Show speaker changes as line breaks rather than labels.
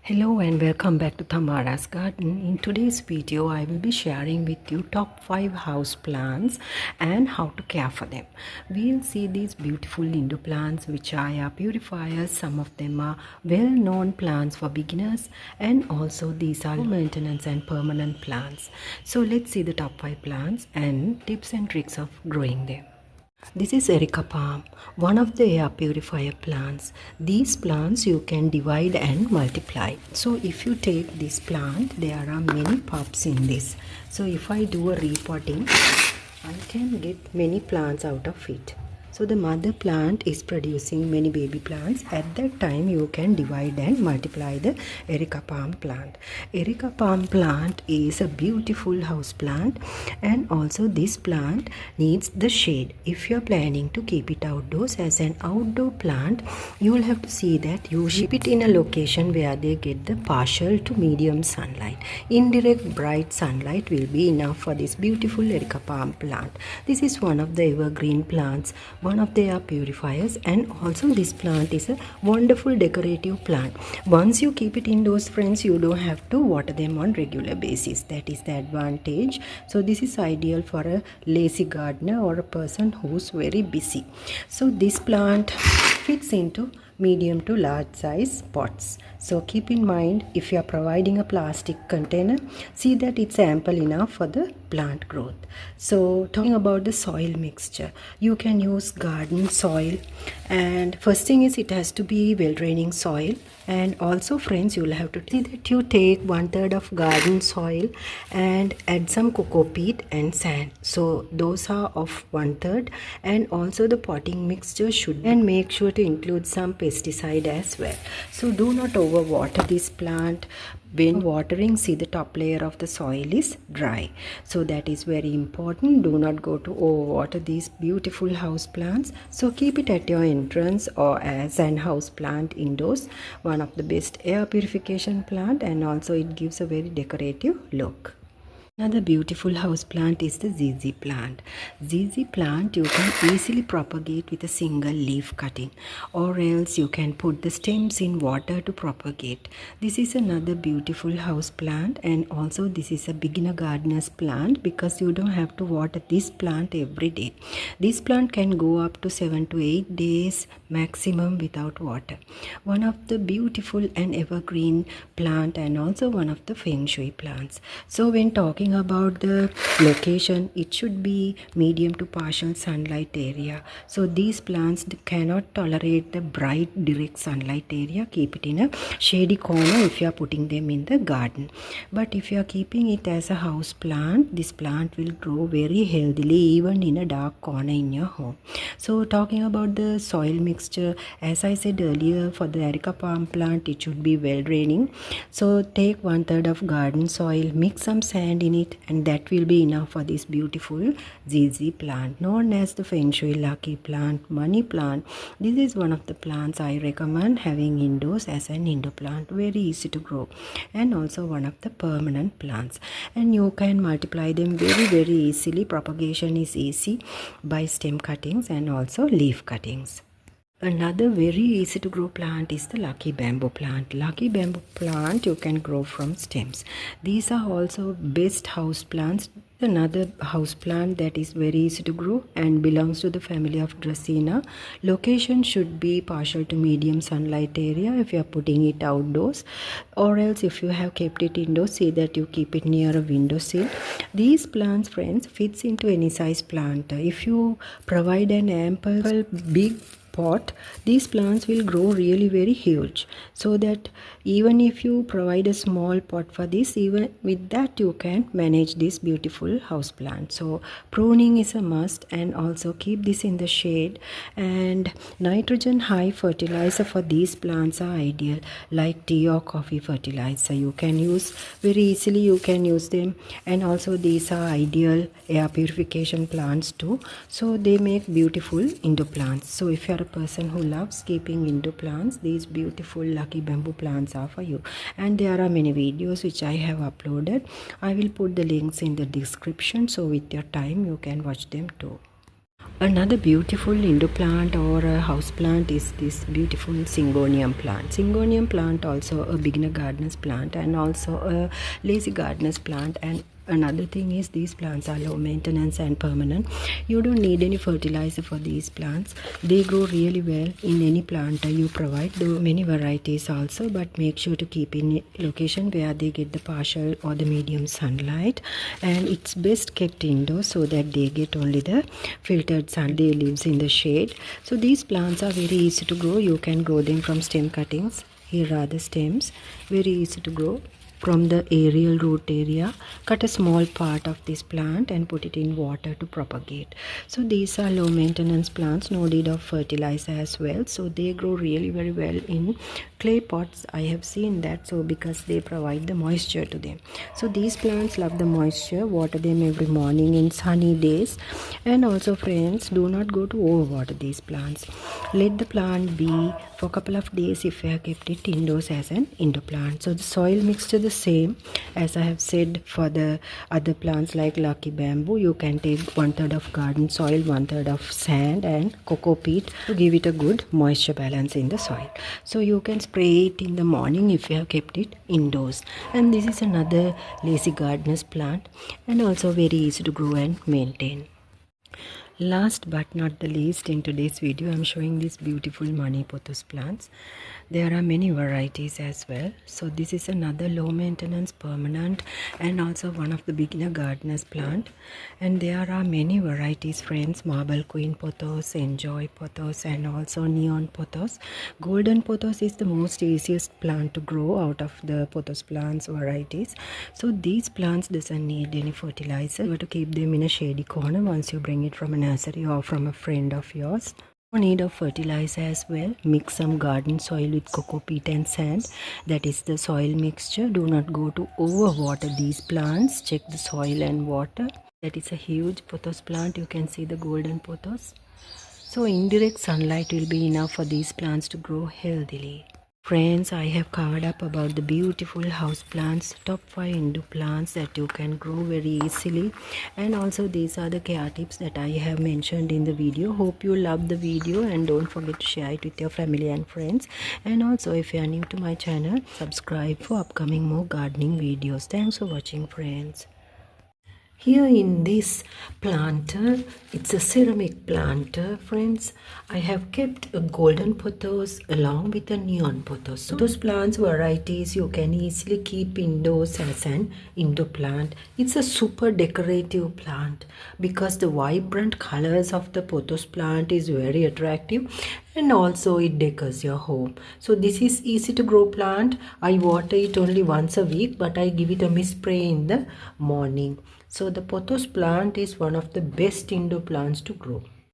Hello and welcome back to Tamara's Garden. In today's video, I will be sharing with you top 5 house plants and how to care for them. We'll see these beautiful indoor plants which are air purifiers. Some of them are well-known plants for beginners, and also these are maintenance and permanent plants. So let's see the top 5 plants and tips and tricks of growing them. This is Areca Palm, one of the air purifier plants. These plants you can divide and multiply. So if you take this plant, there are many pups in this. So if I do a repotting, I can get many plants out of it. So the mother plant is producing many baby plants. At that time you can divide and multiply the Areca Palm plant. Areca Palm plant is a beautiful house plant, and also this plant needs the shade. If you are planning to keep it outdoors as an outdoor plant, you will have to see that you keep it in a location where they get the partial to medium sunlight. Indirect bright sunlight will be enough for this beautiful Areca Palm plant. This is one of the evergreen plants, one of the air purifiers, and also this plant is a wonderful decorative plant. Once you keep it indoors, friends, you don't have to water them on regular basis. That is the advantage. So this is ideal for a lazy gardener or a person who's very busy. So this plant fits into medium to large size pots. So keep in mind, if you are providing a plastic container, see that it's ample enough for the plant growth. So talking about the soil mixture, you can use garden soil, and first thing is it has to be well draining soil. And also, friends, you will have to see that you take 1/3 of garden soil and add some cocoa peat and sand. So those are of 1/3, and also the potting mixture should, and make sure to include some pesticide as well. So do not overwater this plant. When watering, see the top layer of the soil is dry. So that is very important. Do not go to overwater these beautiful house plants. So keep it at your entrance or as an house plant indoors. One of the best air purification plant, and also it gives a very decorative look. Another beautiful house plant is the Zzplant. Zzplant you can easily propagate with a single leaf cutting, or else you can put the stems in water to propagate. This is another beautiful house plant, and also this is a beginner gardener's plant because you don't have to water this plant every day. This plant can go up to 7 to 8 days maximum without water. One of the beautiful and evergreen plant, and also one of the feng shui plants. So when talking about the location, it should be medium to partial sunlight area. So these plants cannot tolerate the bright direct sunlight area. Keep it in a shady corner if you are putting them in the garden. But if you are keeping it as a house plant, this plant will grow very healthily even in a dark corner in your home. So talking about the soil mixture, as I said earlier, for the Areca Palm plant it should be well draining. So take 1/3 of garden soil, mix some sand in it, and that will be enough for this beautiful ZZ plant, known as the feng shui lucky plant, money plant. This is one of the plants I recommend having indoors as an indoor plant. Very easy to grow, and also one of the permanent plants, and you can multiply them very easily. Propagation is easy by stem cuttings and also leaf cuttings. Another very easy to grow plant is the lucky bamboo plant. Lucky bamboo plant you can grow from stems. These are also best house plants. Another house plant that is very easy to grow and belongs to the family of Dracaena. Location should be partial to medium sunlight area if you are putting it outdoors, or else if you have kept it indoors, see that you keep it near a windowsill. These plants, friends, fits into any size plant. If you provide an ample big pot, these plants will grow really very huge. So that even if you provide a small pot for this, even with that you can manage this beautiful house plant. So pruning is a must, and also keep this in the shade. And nitrogen high fertilizer for these plants are ideal, like tea or coffee fertilizer. You can use very easily, you can use them. And also these are ideal air purification plants too. So they make beautiful indoor plants. So if you are a person who loves keeping indoor plants, these beautiful lucky bamboo plants are for you. And there are many videos which I have uploaded. I will put the links in the description, so with your time you can watch them too. Another beautiful indoor plant or a house plant is this beautiful Syngonium plant. Syngonium plant also a beginner gardener's plant and also a lazy gardener's plant. And another thing is these plants are low maintenance and permanent. You don't need any fertilizer for these plants. They grow really well in any planter you provide. There are many varieties also, but make sure to keep in a location where they get the partial or the medium sunlight, and it's best kept indoors so that they get only the filtered sun. They lives in the shade. So these plants are very easy to grow. You can grow them from stem cuttings. Here are the stems, very easy to grow from the aerial root area. Cut a small part of this plant and put it in water to propagate. So these are low maintenance plants, no need of fertilizer as well, so they grow really very well in clay pots. I have seen that, so because they provide the moisture to them. So these plants love the moisture. Water them every morning in sunny days. And also friends, do not go to overwater these plants. Let the plant be for a couple of days if you have kept it indoors as an indoor plant. So the soil mixture the same as I have said for the other plants like lucky bamboo. You can take 1/3 of garden soil, 1/3 of sand and cocoa peat to give it a good moisture balance in the soil. So you can spray it in the morning if you have kept it indoors. And this is another lazy gardener's plant and also very easy to grow and maintain. Last but not the least, in today's video I'm showing these beautiful money pothos plants. There are many varieties as well. So this is another low maintenance, permanent, and also one of the beginner gardeners plant. And there are many varieties friends: marble queen pothos, enjoy pothos, and also neon pothos. Golden pothos is the most easiest plant to grow out of the pothos plants varieties. So these plants doesn't need any fertilizer. You have to keep them in a shady corner once you bring it from a nursery or from a friend of yours. No need of fertilizer as well. Mix some garden soil with cocoa peat and sand. That is the soil mixture. Do not go to overwater these plants. Check the soil and water. That is a huge pothos plant. You can see the golden pothos. So indirect sunlight will be enough for these plants to grow healthily. Friends, I have covered up about the beautiful house plants, top 5 indoor plants that you can grow very easily, and also these are the care tips that I have mentioned in the video. Hope you love the video and don't forget to share it with your family and friends. And also if you are new to my channel, subscribe for upcoming more gardening videos. Thanks for watching friends. Here in this planter, it's a ceramic planter friends. I have kept a golden pothos along with a neon pothos. So those plants varieties you can easily keep indoors as an indoor plant. It's a super decorative plant because the vibrant colors of the pothos plant is very attractive, and also it decors your home. So this is easy to grow plant. I water it only once a week, but I give it a mist spray in the morning. So the pothos plant is one of the best indoor plants to grow.